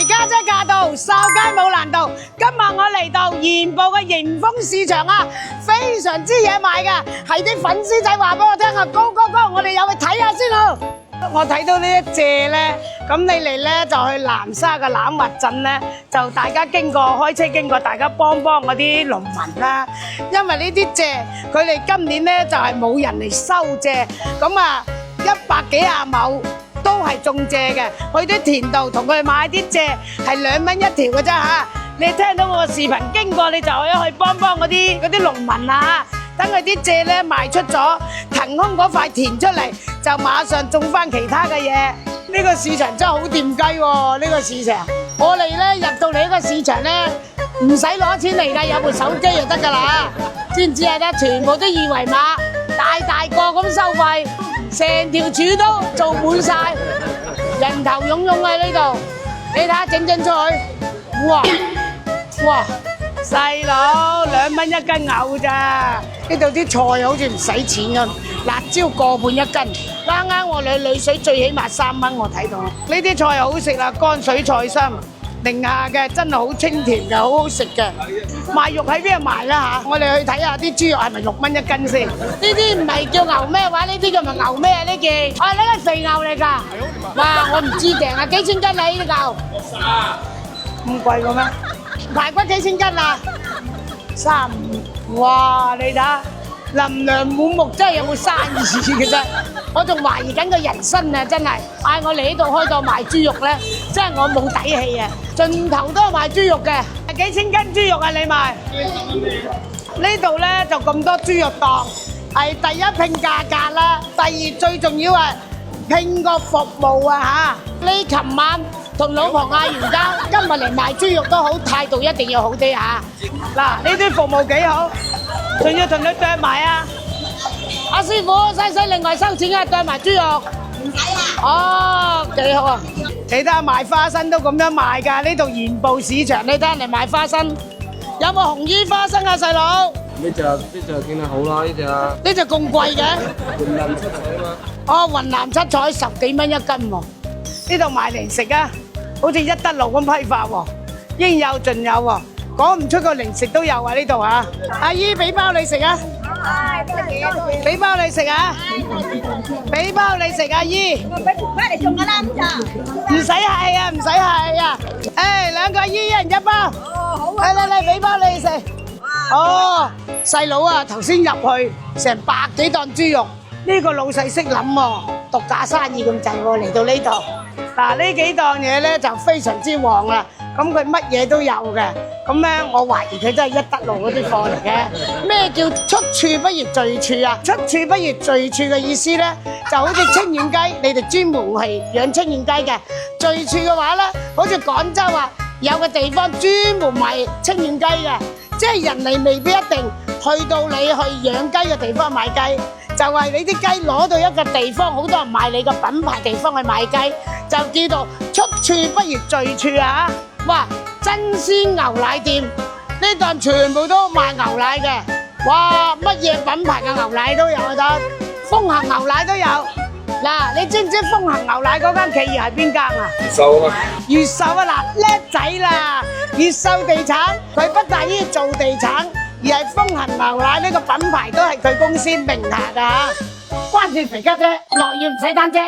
肥家姐駕到，掃街冇難度。今日我嚟到鹽步嘅迎豐市場啊，非常之嘢賣㗎，係啲粉絲仔話俾我聽啊，高，我哋有去睇下先咯。我睇到呢一謝咧，咁你嚟咧就去南沙嘅欖核鎮咧，就大家經過開車經過，大家幫嗰啲農民啦，因為呢啲謝佢哋今年咧就係冇人嚟收謝，咁啊100幾廿畝。都係種蔗嘅，去啲田度同佢哋買啲蔗係2蚊一條嘅啫嚇。你聽到我個視頻經過，你就可以去幫嗰啲農民啊，等佢啲蔗咧賣出咗，騰空嗰塊田出嚟，就馬上種翻其他嘅嘢。呢個市場真係好掂雞喎！呢個市場，我哋咧入到嚟呢個市場咧，唔使攞錢嚟㗎，有部手機就得㗎啦，知唔知啊？得全部都二維碼，大個咁收費。成條柱都做滿晒，人頭湧湧喺呢度。你睇下整出去，哇！細佬2蚊一斤牛咋？呢度啲菜好似唔使錢咁，辣椒個半一斤。啱我哋濾水最起碼3蚊，我睇到。呢啲菜好食啦，乾水菜心。寧夏嘅真係好清甜嘅，好好食嘅。賣肉喺邊度賣啦嚇？我哋去睇下啲豬肉係咪6蚊一斤先？呢啲唔係叫牛咩話？呢啲叫咪牛咩啊？呢件啊呢個肥牛嚟㗎。哇！我唔知訂啊，幾錢斤啊呢啲牛？咁貴嘅咩？排骨幾錢斤啊？35。哇！你睇下琳琅滿目，真係有冇生意嘅啫？我仲懷疑緊個人生啊！真係嗌我嚟呢度開檔賣豬肉咧，真係我冇底氣啊！盡頭都係賣豬肉嘅，幾千斤豬肉啊！你賣呢度咧就咁多豬肉檔，係第一拼價格啦，第二最重要係拼個服務啊嚇！呢琴晚同老婆嗌完交，今日嚟賣豬肉都好，態度一定要好啲嚇。嗱，呢啲服務幾好，仲要同佢剁埋啊！阿師傅，使唔使另外收錢啊？剁埋豬肉唔使啊！哦，幾好啊！你睇下賣花生都咁樣賣㗎，呢度鹽步市場，你睇下嚟賣花生，有冇紅衣花生啊，細佬？呢隻見得好啦，呢隻啊！呢隻咁貴嘅？雲南七彩啊嘛！哦，雲南七彩10幾蚊一斤喎。呢度賣零食啊，好似一德路咁批發喎，應有盡有喎，講唔出個零食都有啊呢度嚇。阿姨俾包你食啊！俾包你食啊！俾包你食，阿姨。我俾盤翻嚟送㗎啦，唔使係啊，唔使係啊。誒，2個阿姨一人1包。哦，好啊。嚟，俾包你食。哦，細佬啊，頭先入去成100幾檔豬肉，呢個老細識諗喎，獨家生意咁滯喎，嚟到呢度。嗱，呢幾檔嘢咧就非常之旺啦。咁佢乜嘢都有嘅，咁咧我懷疑佢真係一德路嗰啲貨嚟嘅。咩叫出處不如聚處啊？出處不如聚處嘅意思咧，就好似清遠雞，你哋專門係養清遠雞嘅。聚處嘅話咧，好似廣州啊，有個地方專門賣清遠雞嘅，即係人哋未必一定去到你去養雞嘅地方買雞，就係你啲雞攞到一個地方，好多人買你個品牌地方去買雞，就叫做出處不如聚處啊！哇！真鮮牛奶店呢檔全部都賣牛奶嘅，哇！乜嘢品牌嘅牛奶都有得，豐恒牛奶都有。嗱，你知唔知豐恒牛奶嗰間企業係邊間啊？越秀啊嘛！越秀啊嗱，叻仔啦！越秀地產佢不但止做地產，而係豐恒牛奶呢個品牌都係佢公司名下㗎。關注肥家姐，落雨唔使擔遮。